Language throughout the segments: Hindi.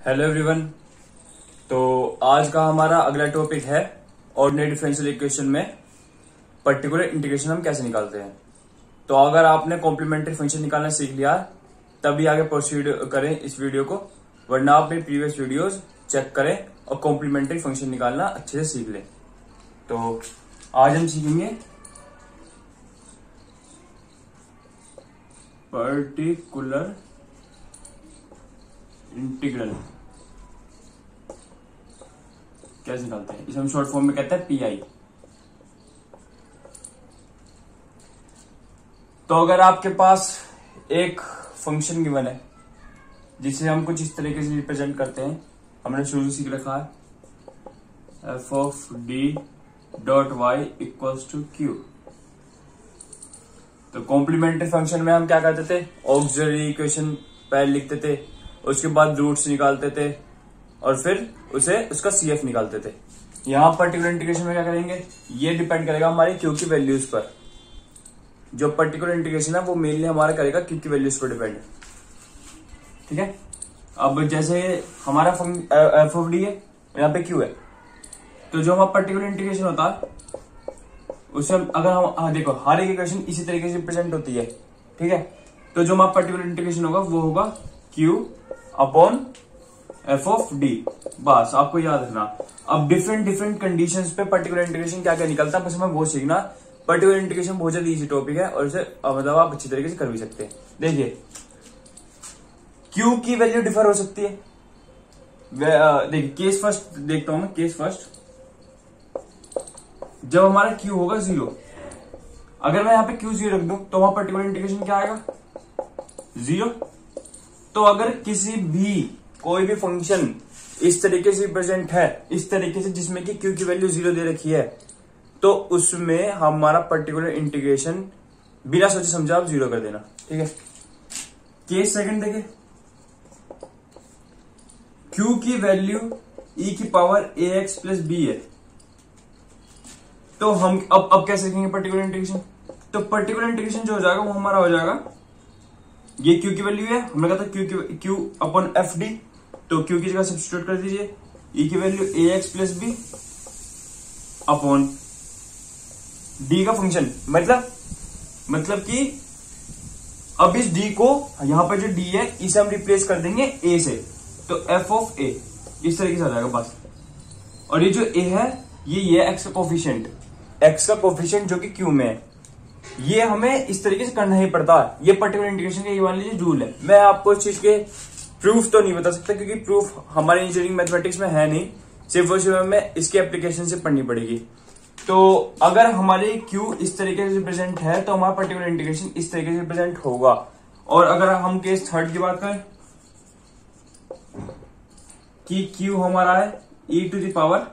Hello everyone. तो आज का हमारा अगला टॉपिक है ऑर्डिनरी डिफरेंशियल इक्वेशन में पर्टिकुलर इंटीग्रेशन हम कैसे निकालते हैं। तो अगर आपने कॉम्प्लीमेंट्री फंक्शन निकालना सीख लिया तभी आगे प्रोसीड करें इस वीडियो को, वरना आप अपनी प्रीवियस वीडियोस चेक करें और कॉम्प्लीमेंट्री फंक्शन निकालना अच्छे से सीख लें। तो आज हम सीखेंगे पर्टिकुलर इंटीग्रल कैसे निकालते हैं। इसे हम शॉर्ट फॉर्म में कहते हैं पीआई। तो अगर आपके पास एक फंक्शन गिवन है जिसे हम कुछ इस तरीके से रिप्रेजेंट करते हैं, हमने शुरू से सीख रखा है F of D dot Y equals to Q. तो कॉम्प्लीमेंट्री फंक्शन में हम क्या करते थे, ऑक्सिलरी इक्वेशन पहले लिखते थे, उसके बाद रूट्स निकालते थे और फिर उसका सीएफ निकालते थे। यहां पर्टिकुलर इंटीग्रेशन में क्या करेंगे, ये डिपेंड करेगा हमारी क्यू की वैल्यूज पर। जो पर्टिकुलर इंटीग्रेशन है वो मेनली हमारा करेगा क्यू की वैल्यूज पर डिपेंड। ठीक है। अब जैसे हमारा एफ ऑफ डी है, यहाँ पे क्यू है, तो जो हमारा पर्टिकुलर इंटीग्रेशन होता है उसे अगर हम देखो हर एक इक्वेशन इसी तरीके से रिप्रेजेंट होती है। ठीक है। तो जो हमारा पर्टिकुलर इंटीग्रेशन होगा वो होगा Q upon F of D. बस आपको याद रखना। अब डिफरेंट कंडीशंस पे पर्टिकुलर इंटीग्रेशन क्या क्या निकलता है, बस हमें वो सीखना। पर्टिकुलर इंटीग्रेशन बहुत ज्यादा इजी टॉपिक है और इसे मतलब आप अच्छी तरीके से कर भी सकते हैं। देखिए क्यू की वैल्यू डिफर हो सकती है। देखिए केस फर्स्ट देखता हूं मैं। केस फर्स्ट, जब हमारा क्यू होगा 0, अगर मैं यहां पे क्यू 0 रख दूं तो वहां पर्टिकुलर इंटीग्रेशन क्या आएगा 0। तो अगर किसी भी कोई भी फंक्शन इस तरीके से रिप्रेजेंट है, इस तरीके से जिसमें कि क्यू की वैल्यू 0 दे रखी है, तो उसमें हमारा पर्टिकुलर इंटीग्रेशन बिना सोचे समझे आप 0 कर देना। ठीक है। केस सेकंड देखें, क्यू की वैल्यू e की पावर ax प्लस b है। तो हम अब कैसे लिखेंगे पर्टिकुलर इंटीग्रेशन। तो पर्टिकुलर इंटीग्रेशन जो हो जाएगा वो हमारा हो जाएगा, ये क्यू की वैल्यू है, हमने कहा था क्यू अपॉन एफ डी, तो क्यू की जगह सब्स्टिट्यूट कर दीजिए ई की value A X plus B upon D का फंक्शन। मतलब कि अब इस डी को यहां पर जो डी है इसे हम रिप्लेस कर देंगे ए से, तो एफ ऑफ ए इस तरीके से आ जाएगा बस। और ये जो ए है ये एक्स का कोफिशिएंट, एक्स का कोफिशिएंट जो कि क्यू में है, ये हमें इस तरीके से करना ही पड़ता है। ये पर्टिकुलर इंटीग्रेशन का ये मान लीजिए रूल है। मैं आपको इस चीज के प्रूफ तो नहीं बता सकता क्योंकि प्रूफ हमारे इंजीनियरिंग मैथमेटिक्स में है नहीं, सिर्फ और सिर्फ हमें इसकी एप्लीकेशन से पढ़नी पड़ेगी। तो अगर हमारे क्यू इस तरीके से रिप्रेजेंट है तो हमारा पर्टिकुलर इंटीग्रेशन इस तरीके से रिप्रेजेंट होगा। और अगर हम केस थर्ड की बात करें कि क्यू हमारा है e to the power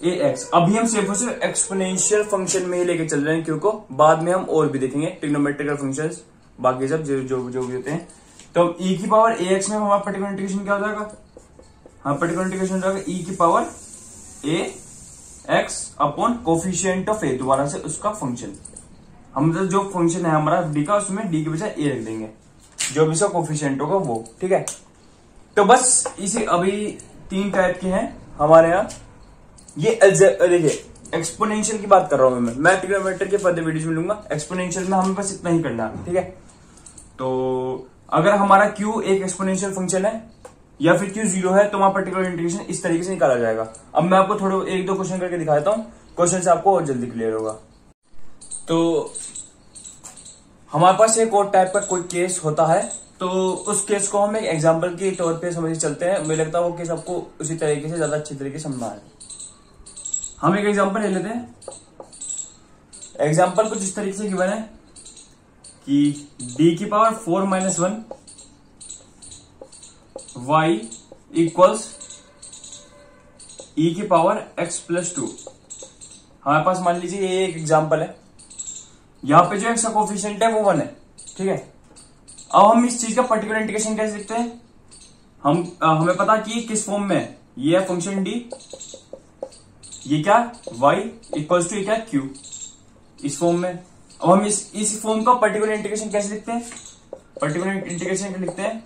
ax, अभी हम सिर्फ और सिर्फ एक्सपोनेंशियल फंक्शन में ही लेके चल रहे हैं क्यू को, बाद में हम और भी देखेंगे ट्रिग्नोमेट्रिकल फंक्शंस बाकी सब जो भी होते हैं। तो e की पावर ax में हमारा पर्टिकुलर इंटीग्रेशन क्या हो जाएगा, हाँ पर्टिकुलर इंटीग्रेशन हो जाएगा e की power ax upon coefficient of a, दोबारा से उसका फंक्शन। हम जो फंक्शन है हमारा d का, उसमें d की बजाय a रख देंगे, जो भी उसका कोफिशिएंट होगा वो। ठीक है। तो बस इसे अभी 3 टाइप के हैं हमारे यहाँ। ये देखिए एक्सपोनेंशियल की बात कर रहा हूं मैं ट्रिग्नोमेट्री के फर्दर वीडियोस में लूंगा। एक्सपोनेंशियल में हमें बस इतना ही करना है। ठीक है। तो अगर हमारा क्यू एक एक्सपोनेंशियल फंक्शन है या फिर क्यू 0 है तो वहां पर्टिकुलर इंटीग्रेशन इस तरीके से निकाला जाएगा। अब मैं आपको थोड़े 1-2 क्वेश्चन करके दिखा देता हूं, क्वेश्चन से आपको और जल्दी क्लियर होगा। तो हमारे पास एक और टाइप का कोई केस होता है, तो उस केस को हम एक एग्जाम्पल के तौर पर समझ चलते हैं। मुझे लगता है वो केस आपको उसी तरीके से ज्यादा अच्छी तरीके से समझना है। हम एक एग्जांपल ले लेते हैं। एग्जांपल कुछ इस तरीके से गिवन है कि d की पावर 4 - 1 y इक्वल्स e की पावर x प्लस 2। हमारे पास मान लीजिए ये एक एग्जांपल है, यहां पे जो x का कोफिशिएंट है वो 1 है। ठीक है। अब हम इस चीज का पर्टिकुलर इंटीग्रेशन कैसे लिखते हैं, हमें पता कि किस फॉर्म में है, ये है फंक्शन d, ये क्या y इक्वल्स टू क्या q, इस फॉर्म में। अब हम इस फॉर्म का पर्टिकुलर इंटीग्रेशन कैसे लिखते हैं, पर्टिकुलर इंटीग्रेशन लिखते हैं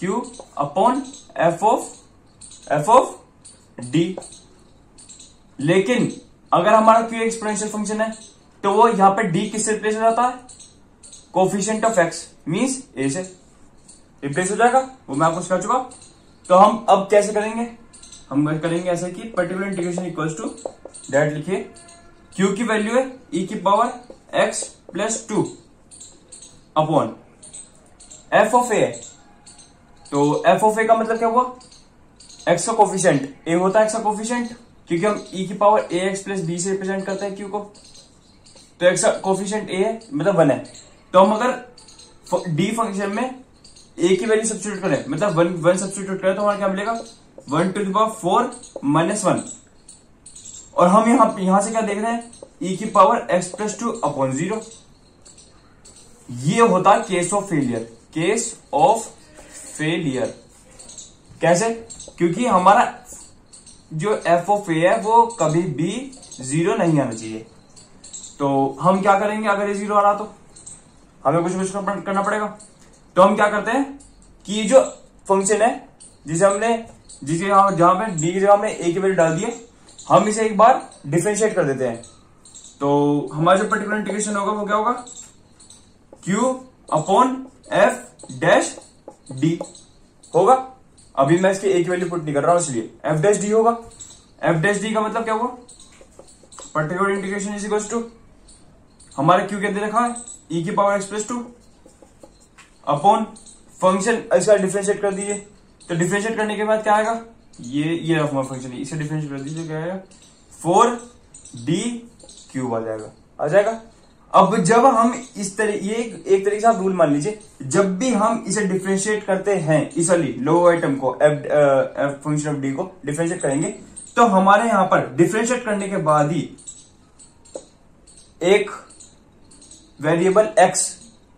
Q upon F of D. लेकिन अगर हमारा क्यू एक्सपोनेंशियल फंक्शन है तो वो यहां पे डी किससे रिप्लेस हो जाता है, कोफिशिएंट ऑफ एक्स मींस ए से रिप्लेस हो जाएगा, वो मैं आपको सिखा चुका। तो हम अब कैसे करेंगे, हम करेंगे ऐसे कि particular integration equals to that लिखिए, क्यू की वैल्यू है ई की power X plus 2 upon F of A है। तो एफ ऑफ ए का मतलब क्या हुआ, एक्स का कोफिशिएंट ए होता है, एक्स का कोफिशिएंट, क्योंकि हम ई की पावर ए एक्स प्लस बी से रिप्रेजेंट करते हैं क्यू को, तो एक्स का कोफिशिएंट ए है मतलब 1 है। तो हम अगर डी फंक्शन में ए की वैल्यू सब्स्टिट्यूट करें, मतलब 1 सब्स्टिट्यूट करें, तो हमारा क्या मिलेगा 1 to the power 4 minus 1। और हम यहां से क्या देख रहे हैं, e की पावर x प्लस 2 अपॉन 0। ये होता है case of failure, case of failure. कैसे, क्योंकि हमारा जो एफ ऑफ ए है वो कभी भी 0 नहीं आना चाहिए। तो हम क्या करेंगे, अगर ये 0 आ रहा तो हमें कुछ करना पड़ेगा। तो हम क्या करते हैं कि ये जो फंक्शन है जिसे हमने जहां पे डी की जगह हमने ए की वैल्यू डाल दी है, हम इसे एक बार डिफरेंशिएट कर देते हैं। तो हमारा जो पर्टिकुलर इंटीग्रेशन होगा वो क्या होगा, Q upon F dash D होगा। अभी मैं इसकी ए की वैल्यू पुट नहीं कर रहा हूं, इसलिए एफ डैश डी होगा। एफ डैश डी का मतलब क्या हुआ, particular integration is equals to हमारे क्यू के दे रखा है ई की power X plus 2 upon function, इसका डिफरेंशिएट कर दीजिए। तो डिफरेंशिएट करने के बाद क्या आएगा, ये हमारा फंक्शन है, इसे डिफरेंशिएट कर दीजिए, क्या आएगा 4d क्यूब आ जाएगा। अब जब हम इस तरह, ये एक तरीके से आप रूल मान लीजिए, जब भी हम इसे डिफरेंशिएट करते हैं, इस वाली लो आइटम को एफ फंक्शन ऑफ डी को डिफरेंशिएट करेंगे, तो हमारे यहां पर डिफरेंशिएट करने के बाद ही एक वेरिएबल x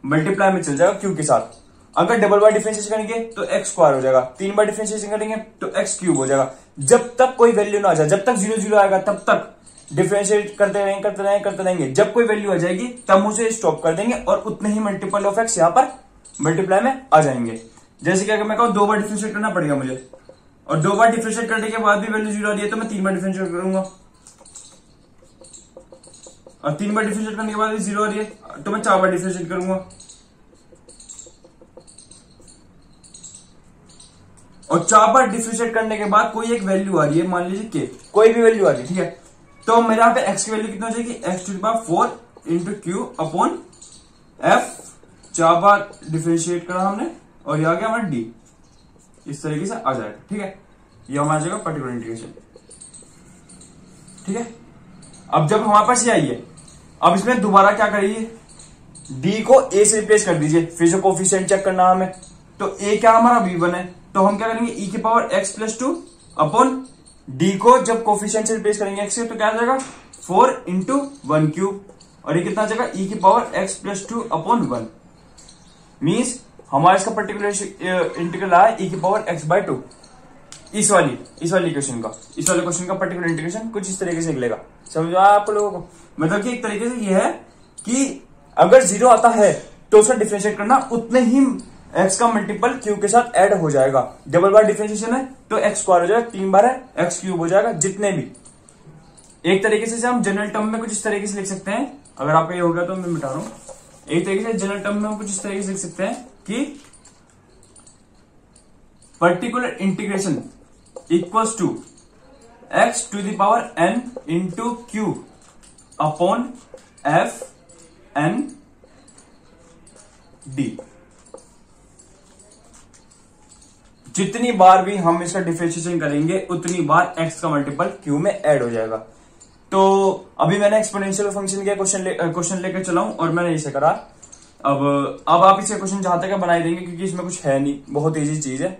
मल्टीप्लाई में चल जाएगा क्यू के साथ। अगर डबल बार डिफरेंशिएशन करेंगे तो x स्क्वायर हो जाएगा, 3 बार डिफरेंशिएशन करेंगे तो x क्यूब हो जाएगा। जब तक कोई वैल्यू ना आ जाए, जब तक 0 0 आएगा तब तक डिफरेंशिएट करते रहेंगे। जब कोई वैल्यू आ जाएगी तब उसे स्टॉप कर देंगे और उतने ही मल्टीपल ऑफ x यहां पर मल्टीप्लाई में आ जाएंगे। जैसे कि अगर मैं कहूं 2 बार डिफरेंशिएट करना पड़ेगा मुझे, और 2 बार डिफरेंशिएट करने के बाद भी वैल्यू 0 आ रही है, तो मैं 3 बार डिफरेंशिएट करूंगा, और 3 बार डिफरेंशिएट करने के बाद 0 आ रही है तो मैं 4 बार डिफरेंशिएट करूंगा, और 4 बार डिफरेंशिएट करने के बाद कोई एक वैल्यू आ रही है, मान लीजिए के, कोई भी वैल्यू आ रही है, ठीक है। तो मेरे यहाँ पे x की वैल्यू कितना हो जाएगी, x to the power 4 into Q upon f। 4 बार डिफरेंशिएट करा हमने और ये आ गया हमारा d, इस तरीके से आ जाएगा, ठीक है। ये हमारा आ जाएगा पर्टिकुलर इंटीग्रेशन, ठीक है। अब जब हमारे पास ये आई है, अब इसमें दोबारा क्या करिए, d को a से रिप्लेस कर दीजिए, फिर से कोफिशिएंट चेक करना हमें। तो a क्या हमारा v1 है, तो हम क्या करेंगे e की power x plus 2 upon d को जब कोफिशिएंट से रिप्लेस करेंगे x से, तो क्या आ जाएगा 4 इंटू 1 क्यूब, और ये कितना आ जाएगा e की power x plus 2 upon 1। Means हमारा इसका पर्टिकुलर इंटीग्रल आया e की पावर x बाय 2। इस वाले क्वेश्चन का पर्टिकुलर इंटीग्रेशन कुछ इस तरीके से निकलेगा। समझो आप लोगों को, मतलब कि एक तरीके से ये है कि अगर 0 आता है तो उसका डिफरेंशिएट करना उतने ही x का मल्टीपल q के साथ ऐड हो जाएगा। डबल बार डिफरेंशिएशन है तो x स्क्वायर हो जाएगा, 3 बार है x क्यूब हो जाएगा, जितने भी। एक तरीके से हम जनरल टर्म में कुछ इस तरीके से लिख सकते हैं, अगर आपका ये हो गया तो मैं मिटा रहा हूं। एक तरीके से जनरल टर्म में हम कुछ इस तरीके से लिख सकते हैं कि particular integration equals to x to the power n into Q upon f n d। जितनी बार भी हम इसका डिफरेंशिएशन करेंगे उतनी बार x का मल्टीपल q में ऐड हो जाएगा। तो अभी मैंने एक्सपोनेंशियल फंक्शन के क्वेश्चन लेकर चला हूं और मैंने इसे करा। अब आप इसे क्वेश्चन जहां तक बनाई देंगे, क्योंकि इसमें कुछ है नहीं, बहुत इजी चीज है।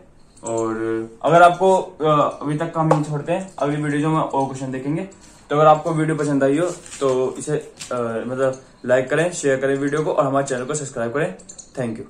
और अगर आपको अभी तक काम नहीं छोड़ते हैं, अगली वीडियो में और क्वेश्चन देखेंगे। तो अगर आपको वीडियो पसंद आई हो तो इसे मतलब लाइक करें, शेयर करें वीडियो को, और हमारे चैनल को सब्सक्राइब करें। Thank you.